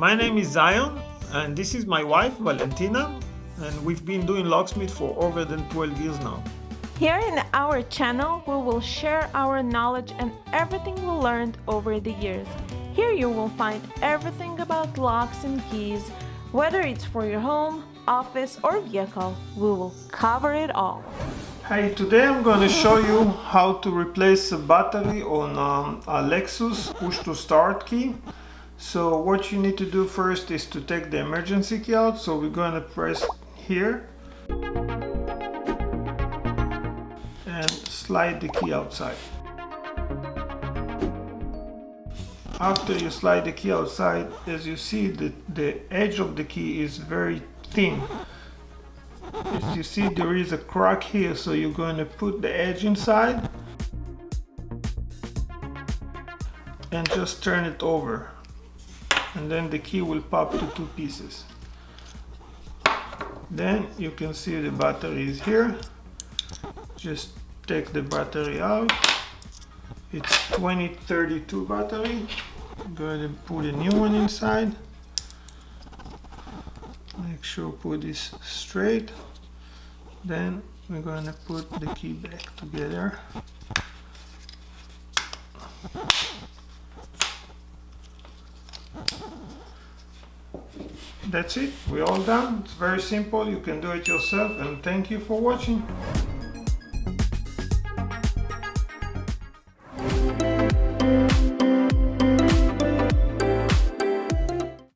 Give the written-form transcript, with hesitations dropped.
My name is Zion, and this is my wife Valentina, and we've been doing locksmith for over than 12 years now. Here in our channel, we will share our knowledge and everything we learned over the years. Here you will find everything about locks and keys, whether it's for your home, office or vehicle. We will cover it all. Hey, today I'm going to show you how to replace a battery on a Lexus push to start key. So what you need to do first is to take the emergency key out. So we're going to press here and slide the key outside. After you slide the key outside, as you see, the edge of the key is very thin. As you see, there is a crack here, so you're going to put the edge inside and just turn it over, and then the key will pop to two pieces. Then you can see the battery is here. Just take the battery out. It's 2032 battery. Go ahead and put a new one inside. Make sure put this straight. Then we're going to put the key back together. That's it. We're all done. It's very simple. You can do it yourself, and thank you for watching.